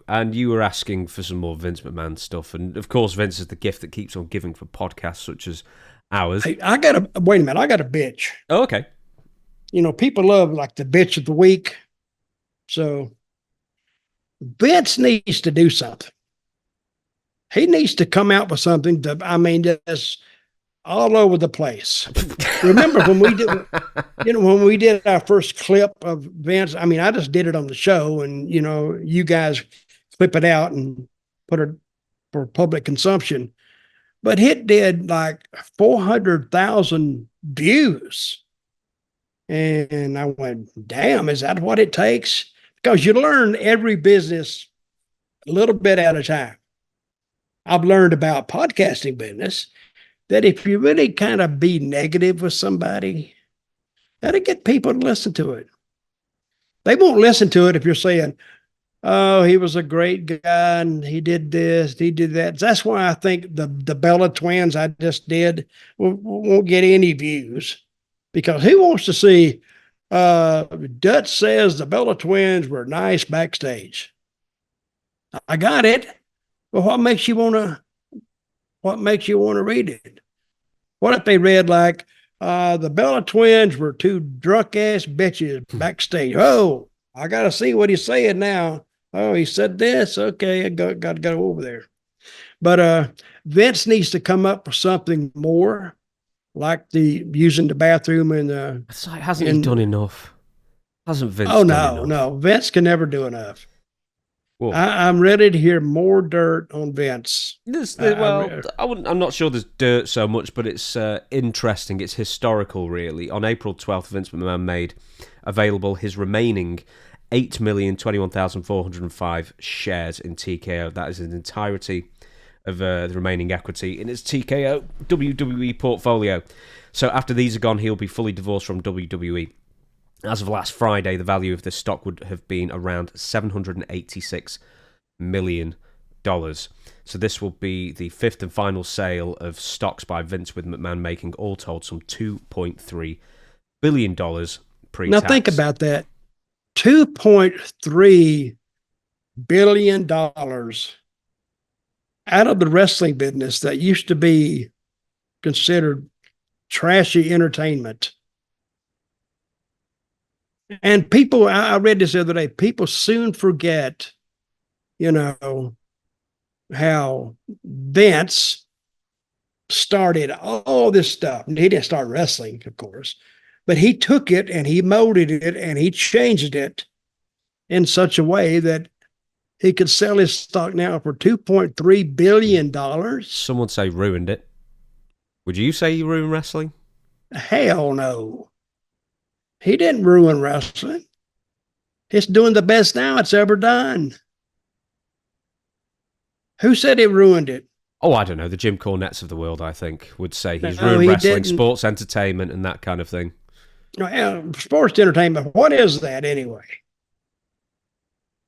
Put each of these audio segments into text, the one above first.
and you were asking for some more Vince McMahon stuff. And, of course, Vince is the gift that keeps on giving for podcasts such as ours. Hey, wait a minute. I got a bitch. Oh, okay. People love like the bitch of the week. So Vince needs to do something. He needs to come out with something just all over the place. Remember when we did our first clip of Vince? I mean, I just did it on the show, and you guys clip it out and put it for public consumption. But it did like 400,000 views. And I went, damn, is that what it takes? Because you learn every business a little bit at a time. I've learned about podcasting business that if you really kind of be negative with somebody, that'll get people to listen to it. They won't listen to it if you're saying, oh, he was a great guy and he did this, he did that. That's why I think the Bella twins I just did won't get any views, because who wants to see Dutch says the Bella twins were nice backstage? I got it. Well, what makes you want to read it? What if they read like the Bella twins were two drunk ass bitches backstage? Oh, I got to see what he's saying now. Oh, he said this. Okay, I got to go over there. But Vince needs to come up with something more, like the using the bathroom and hasn't he done enough? Hasn't Vince? Oh done enough? No, Vince can never do enough. Well, I'm ready to hear more dirt on Vince. I'm not sure there's dirt so much, but it's interesting. It's historical, really. On April 12th, Vince McMahon made available his remaining 8,021,405 shares in TKO. That is an entirety of the remaining equity in his TKO WWE portfolio. So after these are gone, he'll be fully divorced from WWE. As of last Friday, the value of this stock would have been around $786 million. So this will be the fifth and final sale of stocks by Vince, with McMahon making all told some $2.3 billion pre-tax. Now think about that. $2.3 billion out of the wrestling business that used to be considered trashy entertainment. And people, I read this the other day, people soon forget, how Vince started all this stuff. He didn't start wrestling, of course, but he took it and he molded it and he changed it in such a way that he could sell his stock now for $2.3 billion. Some would say ruined it. Would you say he ruined wrestling? Hell no. He didn't ruin wrestling. It's doing the best now it's ever done. Who said it ruined it? Oh, I don't know. The Jim Cornettes of the world, I think, would say he's ruined wrestling, sports entertainment, and that kind of thing. Sports entertainment, what is that anyway?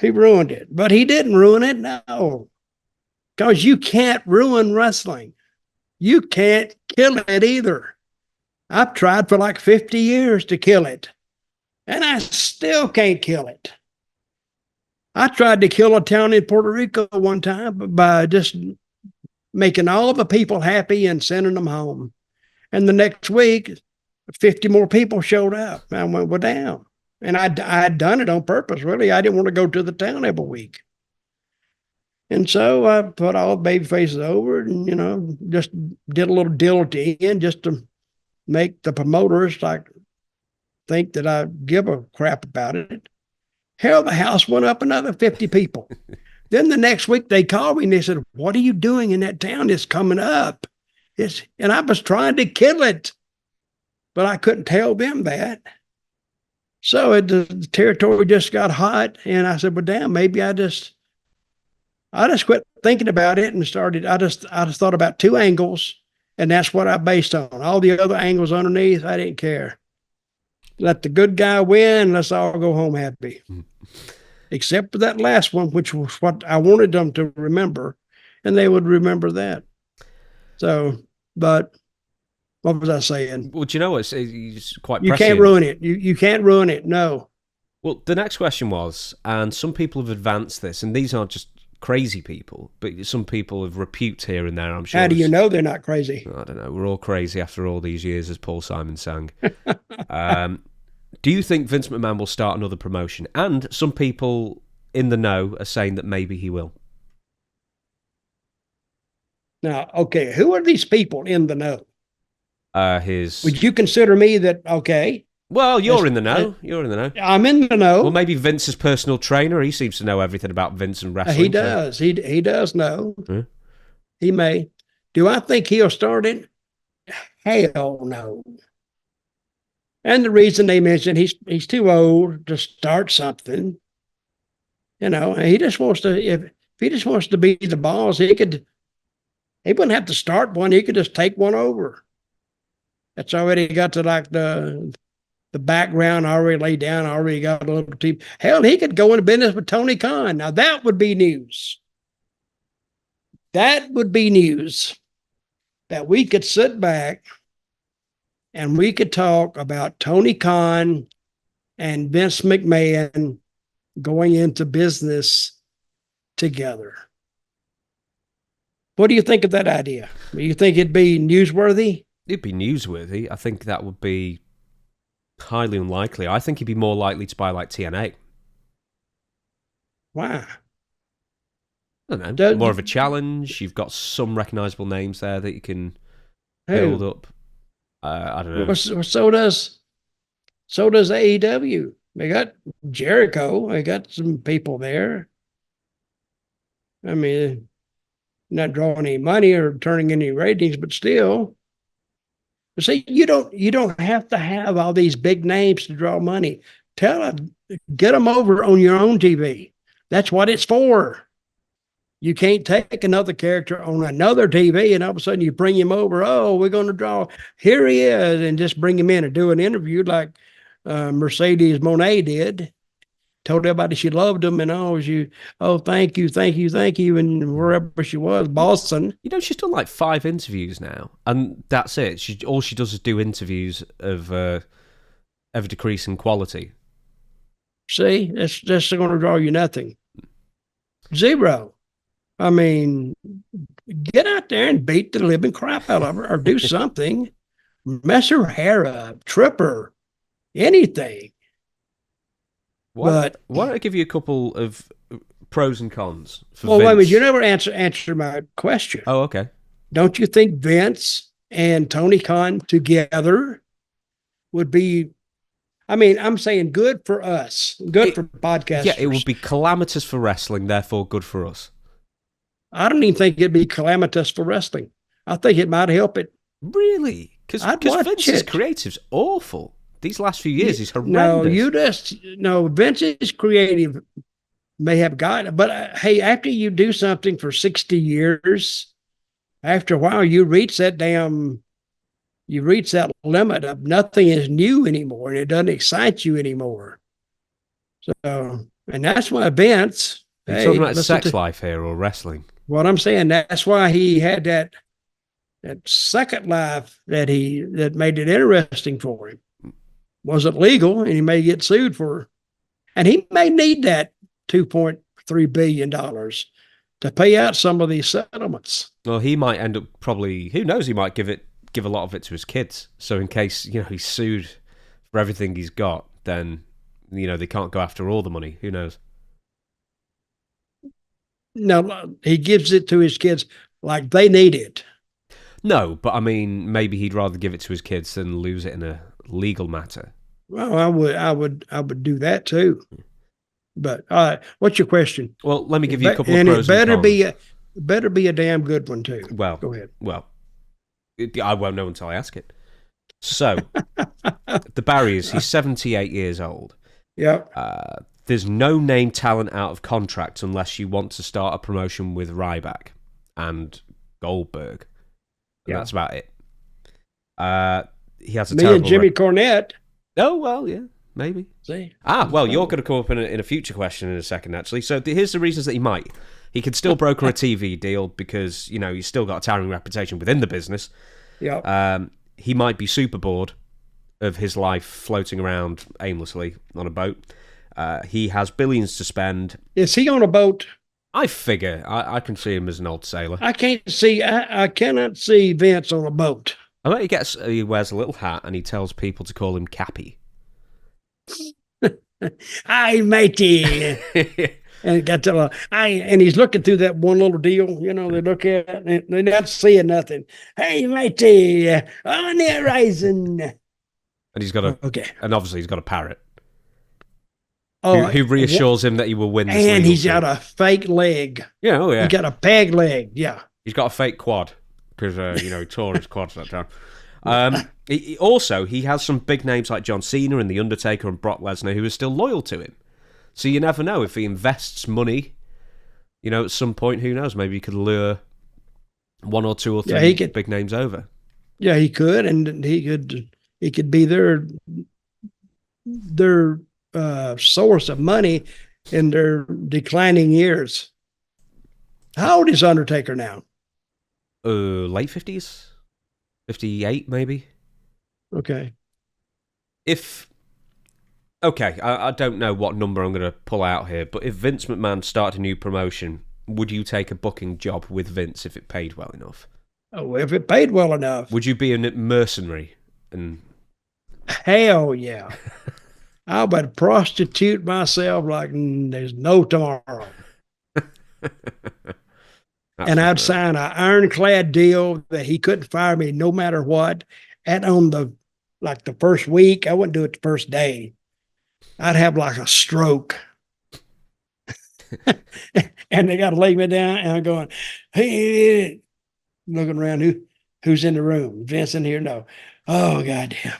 He ruined it. But he didn't ruin it, no. Because you can't ruin wrestling. You can't kill it either. I've tried for like 50 years to kill it, and I still can't kill it. I tried to kill a town in Puerto Rico one time by just making all the people happy and sending them home. And the next week, 50 more people showed up. I went, well, damn. And I had done it on purpose, really. I didn't want to go to the town every week. And so I put all the baby faces over and, just did a little deal at the end just to make the promoters think that I give a crap about it. Hell, the house went up another 50 people. Then the next week they called me and they said, what are you doing in that town that's coming up? And I was trying to kill it, but I couldn't tell them that. So the territory just got hot, and I said, well, damn, maybe I just quit thinking about it and I just thought about two angles. And that's what I based on. All the other angles underneath, I didn't care. Let the good guy win. Let's all go home happy. Except for that last one, which was what I wanted them to remember. And they would remember that. So, but what was I saying? Well, do you know what? It's quite You prescient. can't ruin it. You can't ruin it. No. Well, the next question was, and some people have advanced this, and these aren't just crazy people, but some people of repute here and there, I'm sure. How do you know they're not crazy? I don't know. We're all crazy after all these years, as Paul Simon sang. Do you think Vince McMahon will start another promotion? And some people in the know are saying that maybe he will. Now, okay, who are these people in the know? Would you consider me that, okay? Well, you're in the know. You're in the know. I'm in the know. Well, maybe Vince's personal trainer. He seems to know everything about Vince and wrestling. He does. So. He does know. He may. Do I think he'll start it? Hell no. And the reason they mentioned he's too old to start something. You know, he just wants to. If he just wants to be the boss, he wouldn't have to start one. He could just take one over. That's already got to like the background already laid down, already got a little team. Hell, he could go into business with Tony Khan. Now, that would be news. That would be news that we could sit back and we could talk about Tony Khan and Vince McMahon going into business together. What do you think of that idea? Do you think it'd be newsworthy? It'd be newsworthy. I think that would be highly unlikely. I think he'd be more likely to buy like TNA. Why? I don't know. More of a challenge. You've got some recognisable names there that you can build up. I don't know. So does AEW. They got Jericho. They got some people there. I mean, not drawing any money or turning any ratings, but still. See, you don't have to have all these big names to draw money. Get them over on your own TV. That's what it's for. You can't take another character on another TV and all of a sudden you bring him over. Oh, we're going to draw. Here he is, and just bring him in and do an interview like Mercedes Moné did. Told everybody she loved him and thank you, and wherever she was, Boston. You know, she's done like 5 interviews now, and that's it. All she does is do interviews of ever decreasing quality. See, that's going to draw you nothing. Zero. I mean, get out there and beat the living crap out of her, or do something. Mess her hair up, trip her, anything. Why don't I give you a couple of pros and cons for Vince? Wait a minute, you never answer my question. Oh, okay. Don't you think Vince and Tony Khan together would be, I mean, I'm saying good for us, good for podcasters. Yeah, it would be calamitous for wrestling, therefore good for us. I don't even think it'd be calamitous for wrestling. I think it might help it. Really? Because Vince's creative's awful. These last few years, he's horrendous. Vince's creative may have gotten, but hey, after you do something for 60 years, after a while, you reach that limit of nothing is new anymore, and it doesn't excite you anymore. So, and that's why Vince. Are you talking about sex life here or wrestling? What I'm saying, that's why he had that second life that made it interesting for him. Wasn't legal, and he may get sued for, and he may need that $2.3 billion to pay out some of these settlements. Well, he might end up probably, who knows, he might give a lot of it to his kids. So in case, he's sued for everything he's got, then, they can't go after all the money. Who knows? No, he gives it to his kids like they need it. No, but I mean, maybe he'd rather give it to his kids than lose it in a legal matter. Well, I would do that too. But what's your question? Well, let me give you a couple of pros and cons. Better be a damn good one too. Well, go ahead. Well, I won't know until I ask it. So, the barriers. He's 78 years old. Yep. There's no name talent out of contract unless you want to start a promotion with Ryback and Goldberg. And that's about it. He has a terrible... and Jimmy Cornette. Oh, well, yeah, maybe. See? Well, you're going to come up in a future question in a second, actually. So here's the reasons that he might. He could still broker a TV deal because, he's still got a towering reputation within the business. Yeah. He might be super bored of his life floating around aimlessly on a boat. He has billions to spend. Is he on a boat? I figure I can see him as an old sailor. I cannot see Vince on a boat. I bet he wears a little hat and he tells people to call him Cappy. Hi, matey. And he's looking through that one little deal, they look at it and they're not seeing nothing. Hey, matey, on the horizon. And he's got and obviously he's got a parrot. Who reassures him that he will win this and he's got a fake leg. Yeah, oh yeah. He's got a peg leg, yeah. He's got a fake quad because, he tore his quads that time. He has some big names like John Cena and The Undertaker and Brock Lesnar who are still loyal to him. So you never know if he invests money, at some point, who knows? Maybe he could lure one or two or three big names over. Yeah, he could, and he could be their source of money in their declining years. How old is Undertaker now? Late 50s, 58 maybe. Okay. I don't know what number I'm going to pull out here, but if Vince McMahon started a new promotion, would you take a booking job with Vince if it paid well enough? Oh, if it paid well enough. Would you be a mercenary? Hell yeah. I would prostitute myself like there's no tomorrow. And I'd sign an ironclad deal that he couldn't fire me no matter what. And on the first week, I wouldn't do it the first day. I'd have like a stroke. And they got to lay me down and I'm going, hey, looking around, who's in the room? Vince in here? No. Oh, goddamn.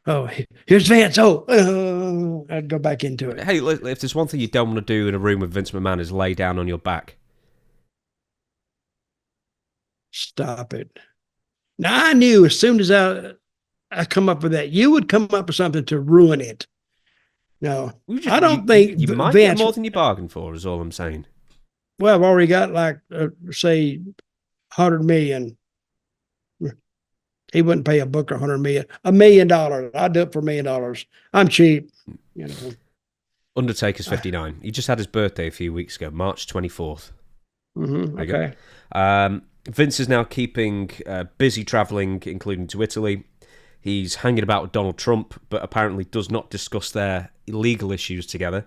Oh, here's Vince. I'd go back into it. Hey, if there's one thing you don't want to do in a room with Vince McMahon is lay down on your back. Stop it. Now, I knew as soon as I come up with that, you would come up with something to ruin it. No, I don't think you might get more than you bargained for, is all I'm saying. Well, I've already got say $100 million. He wouldn't pay a booker $100 million. $1 million. I'd do it for $1 million. I'm cheap. Undertaker's 59. He just had his birthday a few weeks ago, March 24th. Mm-hmm. Okay. Vince is now keeping busy traveling, including to Italy. He's hanging about with Donald Trump, but apparently does not discuss their legal issues together.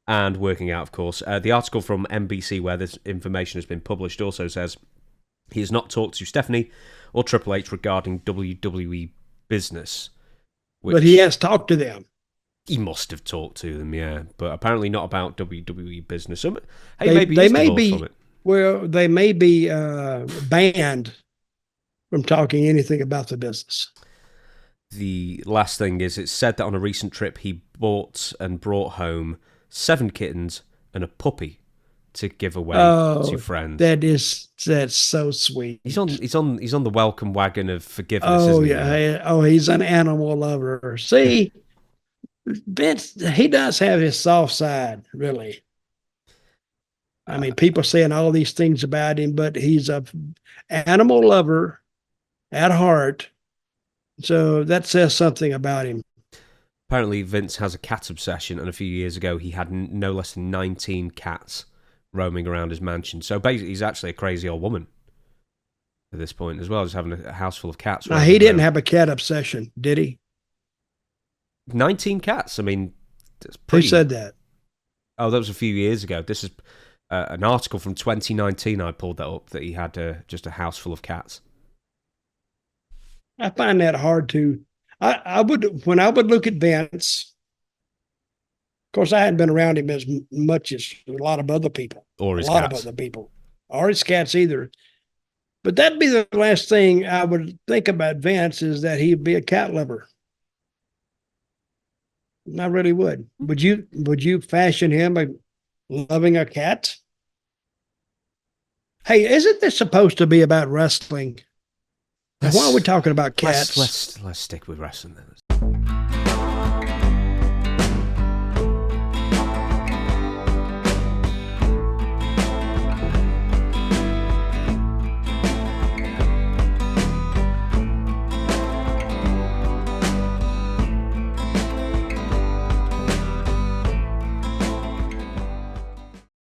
And working out, of course. The article from NBC where this information has been published also says he has not talked to Stephanie or Triple H regarding WWE business. But he has talked to them. He must have talked to them, yeah. But apparently not about WWE business. So, maybe they may be from it. Well, they may be banned from talking anything about the business. The last thing is, it's said that on a recent trip he bought and brought home 7 kittens and a puppy to give away to friends. That's so sweet. He's on the welcome wagon of forgiveness. Oh isn't he? He's an animal lover. See, Vince, he does have his soft side, really. I mean, people saying all these things about him, but he's a animal lover at heart. So that says something about him. Apparently, Vince has a cat obsession, and a few years ago, he had no less than 19 cats roaming around his mansion. So basically, he's actually a crazy old woman at this point as well, just having a house full of cats. Now, he didn't have a cat obsession, did he? 19 cats. I mean, that's pretty... Who said that? Oh, that was a few years ago. This is an article from 2019. I pulled that up, that he had just a house full of cats. I find that hard to... when I would look at Vince, of course, I hadn't been around him as much as a lot of other people. Or his cats. A lot of other people. Or his cats either. But that'd be the last thing I would think about Vince, is that he'd be a cat lover. I really would. Would you fashion him by loving a cat? Hey, isn't this supposed to be about wrestling? Why are we talking about cats? Let's stick with wrestling then.